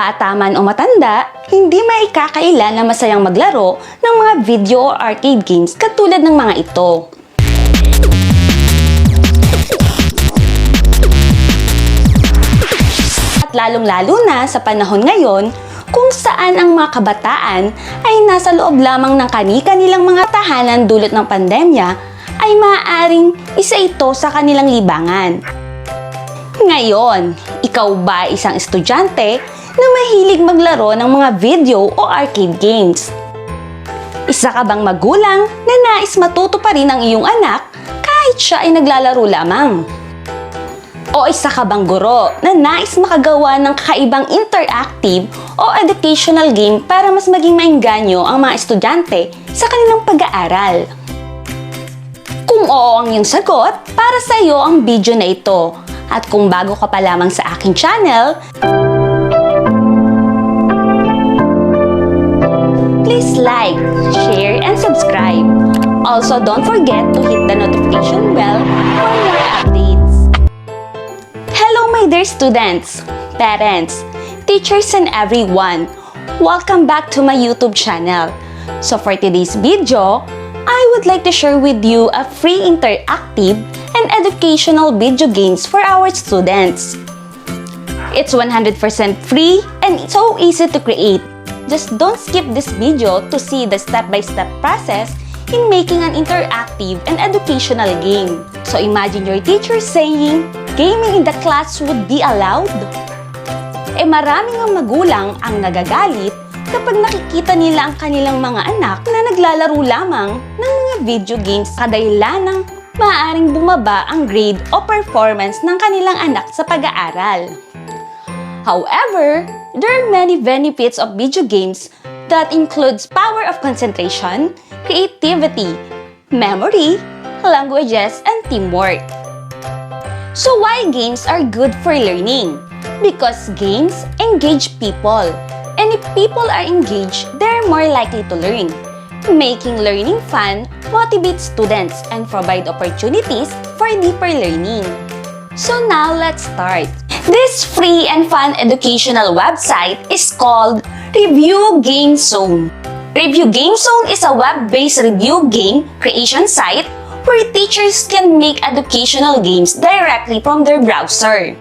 Bata man o matanda, hindi maikakaila na masayang maglaro ng mga video o arcade games katulad ng mga ito. At lalong-lalo na sa panahon ngayon, kung saan ang mga kabataan ay nasa loob lamang ng kani-kanilang mga tahanan dulot ng pandemya, ay maaaring isa ito sa kanilang libangan. Ngayon, ikaw ba isang estudyante na mahilig maglaro ng mga video o arcade games? Isa ka bang magulang na nais matuto pa rin ang iyong anak kahit siya ay naglalaro lamang? O isa ka bang guro na nais makagawa ng kakaibang interactive o educational game para mas maging maengganyo ang mga estudyante sa kanilang pag-aaral? Kung oo ang iyong sagot, para sa iyo ang video na ito. At kung bago ka pa lamang sa aking channel, please like, share, and subscribe. Also, don't forget to hit the notification bell for more updates. Hello my dear students, parents, teachers, and everyone. Welcome back to my YouTube channel. So for today's video, I would like to share with you a free interactive and educational video games for our students. It's 100% free and it's so easy to create. Just don't skip this video to see the step-by-step process in making an interactive and educational game. So imagine your teacher saying, gaming in the class would be allowed? Maraming ang magulang ang nagagalit kapag nakikita nila ang kanilang mga anak na naglalaro lamang ng mga video games kadahilan ng maaaring bumaba ang grade o performance ng kanilang anak sa pag-aaral. However, there are many benefits of video games that includes power of concentration, creativity, memory, languages, and teamwork. So why games are good for learning? Because games engage people. And if people are engaged, they're more likely to learn. Making learning fun motivates students and provide opportunities for deeper learning. So now let's start. This free and fun educational website is called Review Game Zone. Review Game Zone is a web-based review game creation site where teachers can make educational games directly from their browser.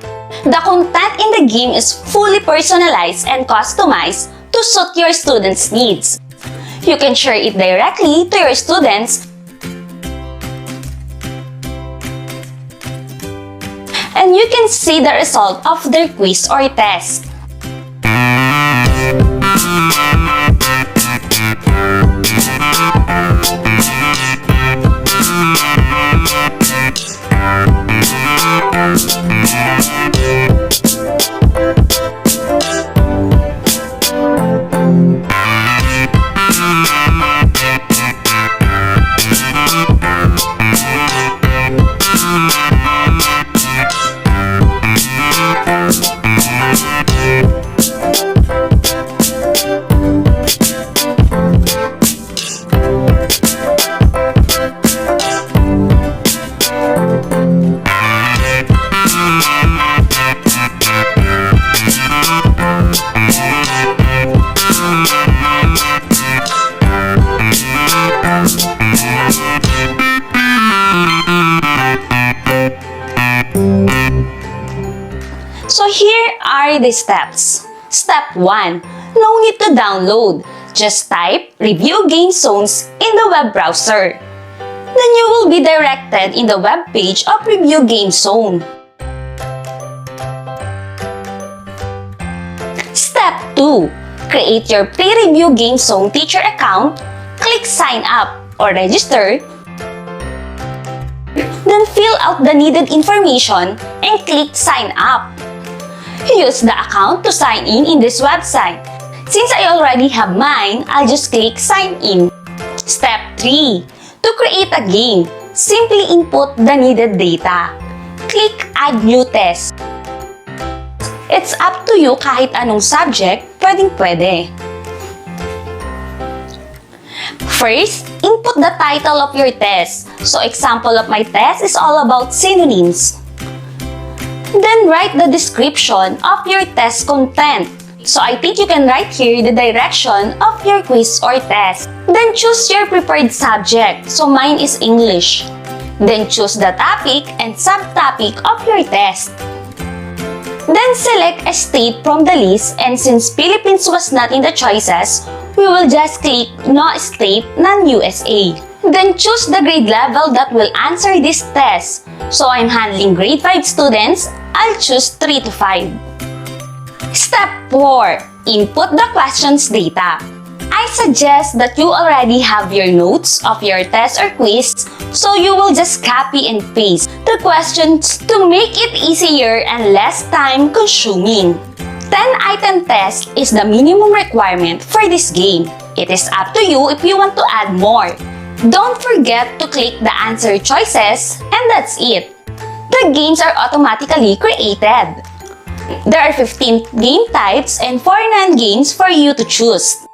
The content in the game is fully personalized and customized to suit your students' needs. You can share it directly to your students and you can see the result of their quiz or test. So here are the steps. Step 1. No need to download. Just type Review Game Zones in the web browser. Then you will be directed in the web page of Review Game Zone. Step 2. Create your pre-Review Game Zone teacher account. Click Sign Up or Register. Then fill out the needed information and click Sign Up. Use the account to sign in this website. Since I already have mine, I'll just click Sign In. Step 3. To create a game, simply input the needed data. Click Add New Test. It's up to you kahit anong subject, pwedeng-pwede. First, input the title of your test. So example of my test is all about synonyms. Then write the description of your test content. So I think you can write here the direction of your quiz or test. Then choose your preferred subject. So mine is English. Then choose the topic and subtopic of your test. Then select a state from the list, and since Philippines was not in the choices, we will just click No State, Non-USA. Then choose the grade level that will answer this test. So I'm handling grade 5 students, I'll choose 3 to 5. Step 4. Input the questions data. I suggest that you already have your notes of your test or quiz, so you will just copy and paste the questions to make it easier and less time consuming. 10-item test is the minimum requirement for this game. It is up to you if you want to add more. Don't forget to click the answer choices, and that's it. The games are automatically created. There are 15 game types and 4 non-games for you to choose.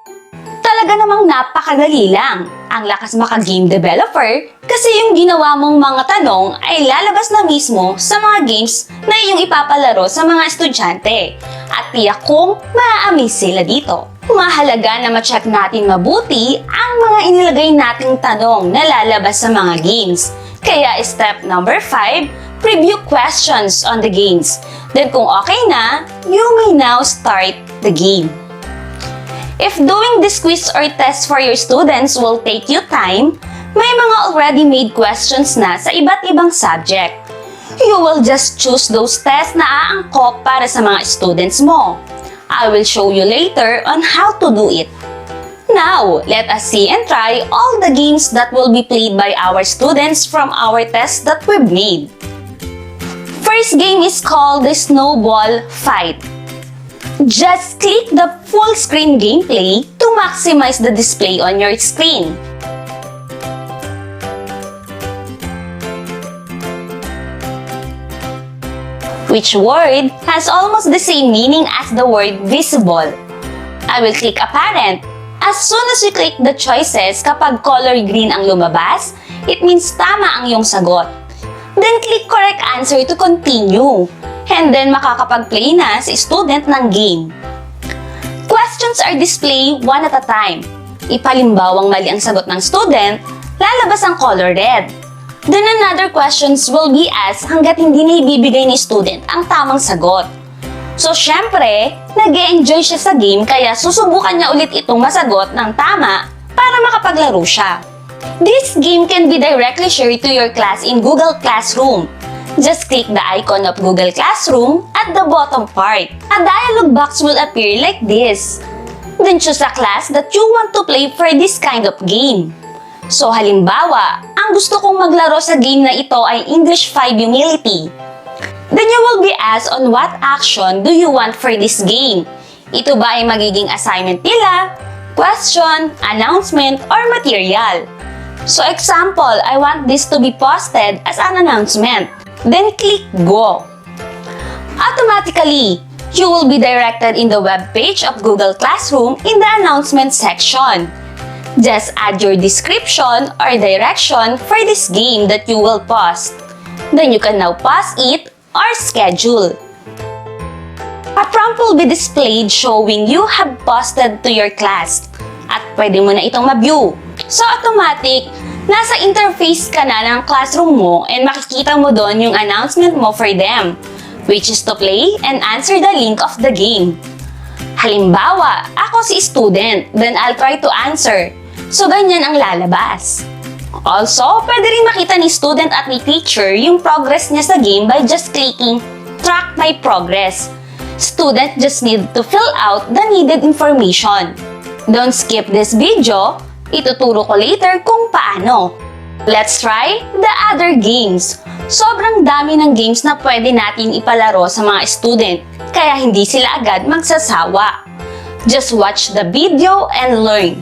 Talaga namang napakadali lang. Ang lakas maka-game developer kasi yung ginawa mong mga tanong ay lalabas na mismo sa mga games na iyong ipapalaro sa mga estudyante. At tiyak kong maa-amaze sila dito. Mahalaga na ma-check natin mabuti ang mga inilagay nating tanong na lalabas sa mga games. Kaya step number 5, preview questions on the games. Then kung okay na, you may now start the game. If doing this quiz or test for your students will take you time, may mga already made questions na sa iba't ibang subject. You will just choose those tests na aangkop para sa mga students mo. I will show you later on how to do it. Now, let us see and try all the games that will be played by our students from our tests that we've made. First game is called the Snowball Fight. Just click the full screen gameplay to maximize the display on your screen. Which word has almost the same meaning as the word visible? I will click apparent. As soon as you click the choices, kapag color green ang lumabas, it means tama ang iyong sagot. Then click correct answer to continue. And then makakapag-play na si student ng game. Questions are displayed one at a time. Ipalimbawang mali ang sagot ng student, lalabas ang color red. Then another questions will be asked hanggat hindi na ibibigay ni student ang tamang sagot. So syempre, nag-e-enjoy siya sa game kaya susubukan niya ulit itong masagot ng tama para makapaglaro siya. This game can be directly shared to your class in Google Classroom. Just click the icon of Google Classroom at the bottom part. A dialog box will appear like this. Then choose a class that you want to play for this kind of game. So halimbawa, ang gusto kong maglaro sa game na ito ay English 5 Humility. Then you will be asked on what action do you want for this game. Ito ba ay magiging assignment nila, question, announcement, or material? So example, I want this to be posted as an announcement. Then click Go. Automatically, you will be directed in the web page of Google Classroom in the announcement section. Just add your description or direction for this game that you will post. Then you can now pause it or schedule. A prompt will be displayed showing you have posted to your class. At pwede mo na itong ma-view. So automatic, nasa interface ka na ng classroom mo and makikita mo doon yung announcement mo for them, which is to play and answer the link of the game. Halimbawa, ako si student, then I'll try to answer. So ganyan ang lalabas. Also, pwede rin makita ni student at ni teacher yung progress niya sa game by just clicking Track My Progress. Student just need to fill out the needed information. Don't skip this video. Ituturo ko later kung paano. Let's try the other games. Sobrang dami ng games na pwede natin ipalaro sa mga student, kaya hindi sila agad magsasawa. Just watch the video and learn.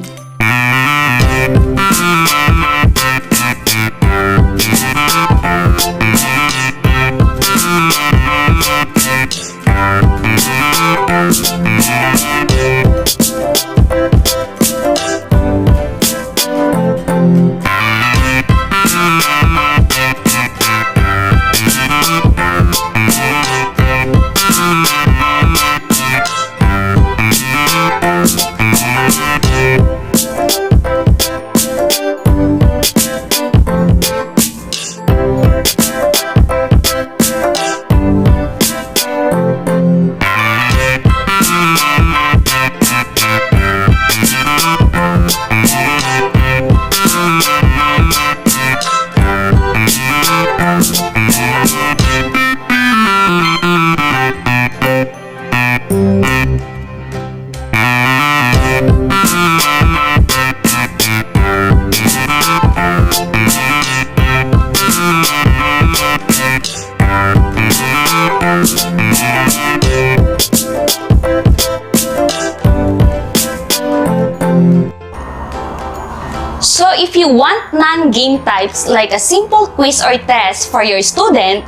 So if you want non-game types like a simple quiz or test for your student,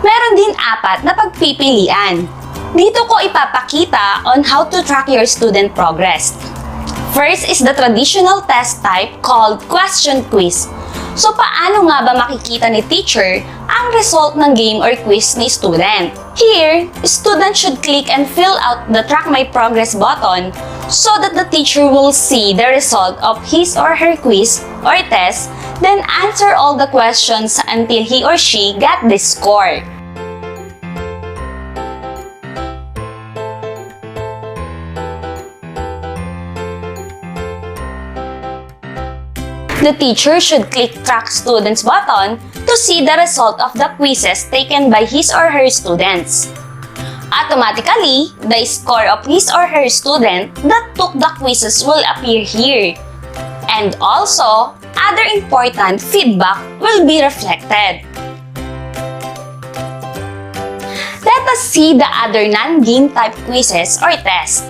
meron din 4 na pagpipilian. Dito ko ipapakita on how to track your student progress. First is the traditional test type called question quiz. So paano nga ba makikita ni teacher ang result ng game or quiz ni student? Here, student should click and fill out the Track My Progress button so that the teacher will see the result of his or her quiz or test, then answer all the questions until he or she got the score. The teacher should click Track Students button to see the result of the quizzes taken by his or her students. Automatically, the score of his or her student that took the quizzes will appear here. And also, other important feedback will be reflected. Let us see the other non-game type quizzes or tests.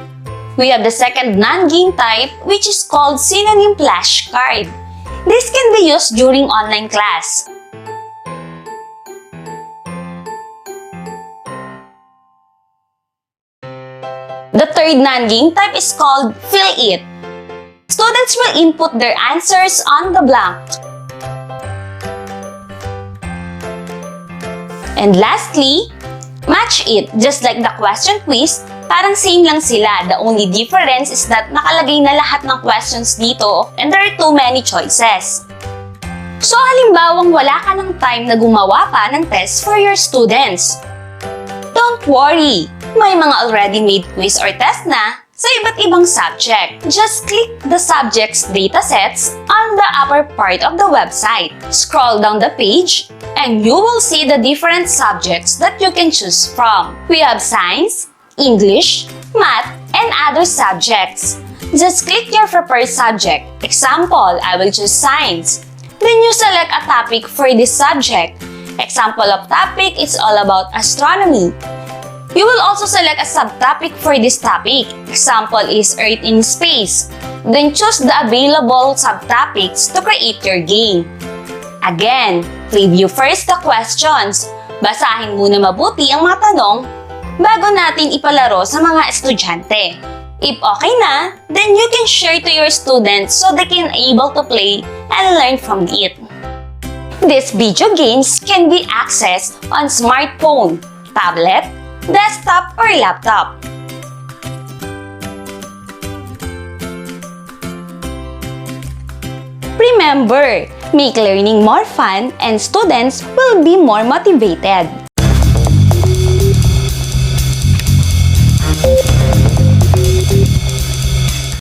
We have the second non-game type, which is called Synonym Flashcard. This can be used during online class. The third non-game type is called Fill It. Students will input their answers on the blank. And lastly, Match It. Just like the question quiz, parang same lang sila. The only difference is that nakalagay na lahat ng questions dito and there are too many choices. So halimbawang wala ka ng time na gumawa pa ng test for your students. Don't worry! May mga already made quiz or test na sa iba't ibang subject. Just click the subject's datasets on the upper part of the website. Scroll down the page and you will see the different subjects that you can choose from. We have science, English, math, and other subjects. Just click your preferred subject. Example, I will choose science. Then you select a topic for this subject. Example of topic is all about astronomy. You will also select a subtopic for this topic. Example is Earth in Space. Then choose the available subtopics to create your game. Again, review first the questions. Basahin muna mabuti ang mga tanong bago natin ipalaro sa mga estudyante. If okay na, then you can share to your students so they can able to play and learn from it. These video games can be accessed on smartphone, tablet, desktop, or laptop. Remember, make learning more fun and students will be more motivated.